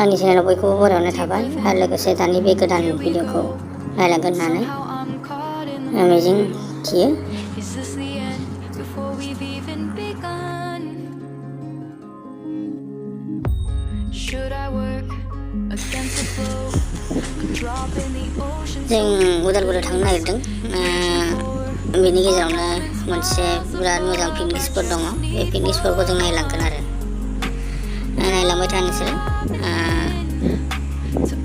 आंनि चेनेलाव बयखौबो बरायना थाबाय आरो लोगोसे दानि बे गोदान भिडिअखौ नायलांगोन होननानै मिजिं थियो। जों उदालगुरियाव थांनो नागिरदों। बेनि गेजेरावनो मोनसे बिराद मोजां पिकनिक स्पट दङ। बे पिकनिक स्पटखौ जों नायलांगोन आरो नायलांबाय था नोंसोरो।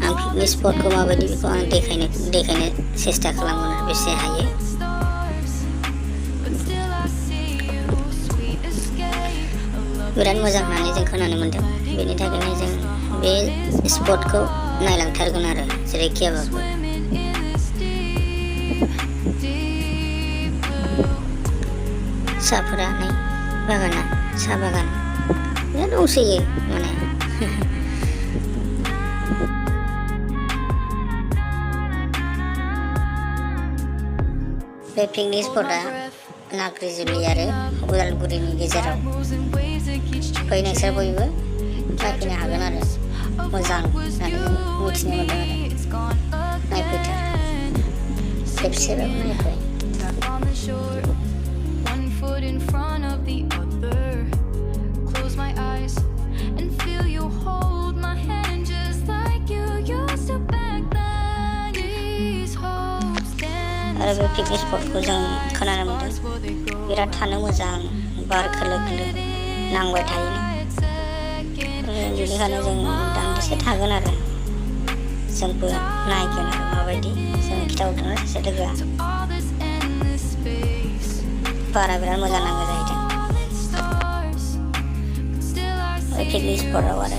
आं पिकनिक स्पटखौ माबायदि बेखौ आं देखायनो सेस्था खालामगोन आरो बेसे हायो। बिराद मोजां होननानै जों खोनानो मोन्दों। बेनि थाखायनो जों बे स्पटखौ नायलांथारगोन आरो जेरैखियाबाबो। साहाफोरा नै बागाना साहा बागान बिराद दंसोयो माने। बे पिकनिक स्पटआ नाग्रिजुलि आरो उदालगुरिनि गेजेराव। फै नोंसोर बयबो नायफैनो हागोन आरो मोजां होननानै मिथिनो मोन्दों आरो नायफैथार खेबसेबाबो नायफै। आरो बे पिकनिक स्पटखौ जों खोनानो मोन्दों बिराद थानो मोजां, बार खोलो खोलो नांबाय थायो। बेनिखायनो जों दान्दिसे थागोन आरो जोंबो नायगोन आरो माबायदि। जों खिथाहरदों सासे लोगोआ बारा बिराद मोजां नाङो जाहैदों बे पिकनिक स्पटआव आरो।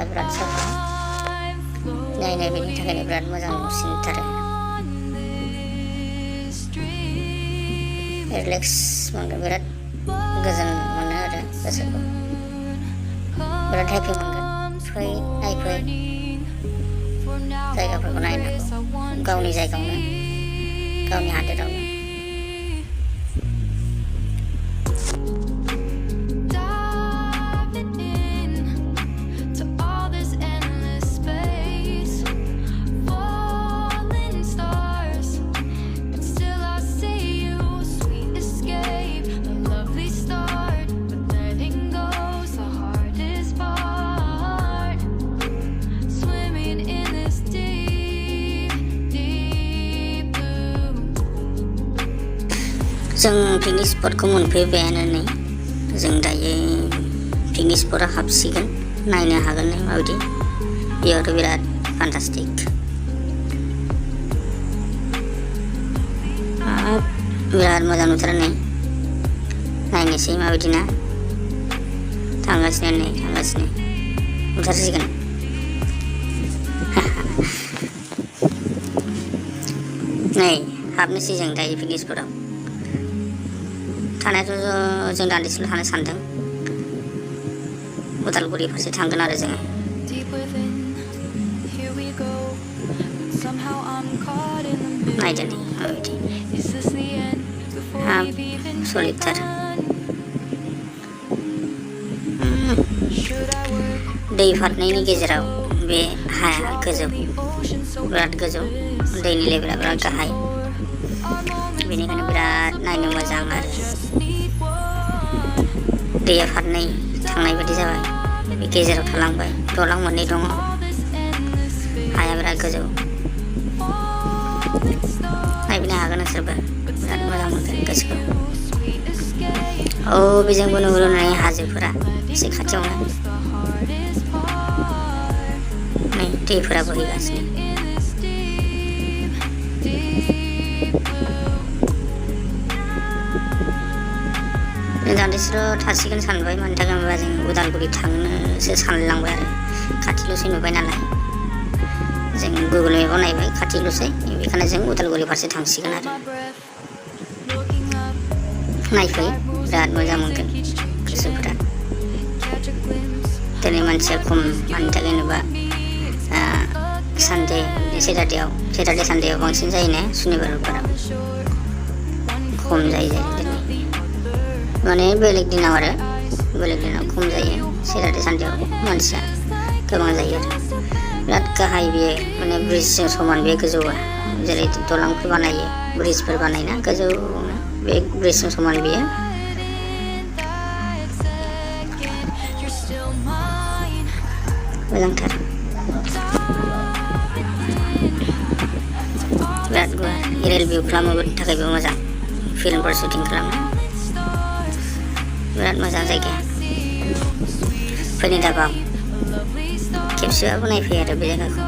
बिराद साफा नायनाय, बेनि थाखायनो बिराद मोजां नुसिनथारो। रिलेक्स मोनगोन, बिराद गोजोन मोनो आरो गोसोखौ बिराद हेपि मोनगोन। फै नायफै जायगाफोरखौ नायनांगौ गावनि जायगायावनो, गावनि हादोरावनो। जों पिकनिक स्पटखौ मोनफैबायानो नै। जों दायो पिकनिक स्पटआव हाबसिगोन, नायनो हागोन माबायदि। बेयावथ' बिराद फान्टास्टिक, बिराद मोजां नुथारो नै। नायनोसै माबायदि ना। थांगासिनो नै, थांगासिनो नुथारसिगोन। नै हाबनोसै जों दायो पिकनिक स्पटआव। थानायाथ' जों दान्दिसेल' थानो सानदों। उदालगुरि फारसे थांगोन आरो जोङो। नायदो नै माबायदि सलिदथार। दै फारनैनि गेजेराव बे हाया गोजौ, बिराद गोजौ, दैनि लेभेला बिराद गाहाय। बेनिखायनो बिराद नायनो मोजां आरो दैया फारनै थांनाय बायदि जाबाय। बे गेजेराव थालांबाय, दलां मोननै दङ, हाया बिराद गोजौ। नायफैनो हागोन नोंसोरबो, बिराद मोजां मोनगोन गोसोखौ। बेजोंबो नुहुरो नै हाजोफोरा एसे खाथियावनो। नै दैफोरा बोहैगासिनो। दान्दिसेल' थासिगोन सानबाय। मानि थाखाय होनबा जों उदालगुरि थांनोसो सानलांबाय आरो खाथिल'सै नुबाय नालाय। जों गुगोल मेपाव नायबाय खाथिल'सै, बेखायनो जों उदालगुरि फारसे थांसिगोन आरो। नायफै बिराद मोजां मोनगोन गोसोफोरा। दिनै मानसिया खम मानि थाखाय होनोबा सानडे सेटारडे सानडेआव बांसिन जायोना सुनिबार रबिबाराव खम जायो दिनै माने बेलेग दिनाव खम जायो सेटारडे सानडेआव मानसिया गोबां जायो आरो बिराद गाहाय बेयो माने ब्रिजजों समान बे गोजौआ जेरै दलांफोर बानायो ब्रिजफोर बानायना गोजौनो बे ब्रिजजों समान बेयो मोजांथार बिराद गुवार एरियेल भिउ खालामनो थाखायबो मोजां फिल्मफोर शुटिं खालामनो बिराद मोजां जायगाया फैनो दाबाव खेबसेबाबो नायफैयो आरो बे जायगाखौ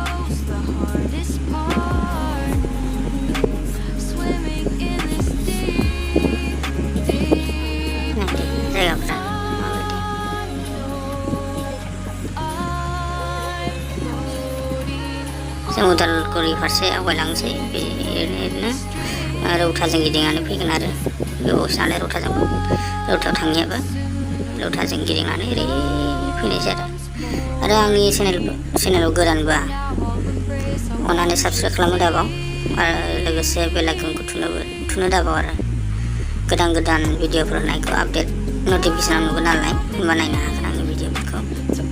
जायगाफ्रा माबायदि जों उदालगुरि फारसे आवगायलांसै बेनो रौताजों गिदिंनानै फैगोन आरो बेयावसो नालाय रौतायाव थांनायाबो रौताजों गिदिंनानै ओरै फैनायसै आरो आंनि चेनेलाव गोदानबा अननानै साबसक्राइब खालामनो दाबाव आरो लोगोसे बेल आइकनखौ थुनो दाबाव आरो गोदान भिडिअफोर होनायखौ आपडेट नटिफिकेसन नुगोन नालाय होमबा नायनो हागोन आंनि भिडिअफोरखौ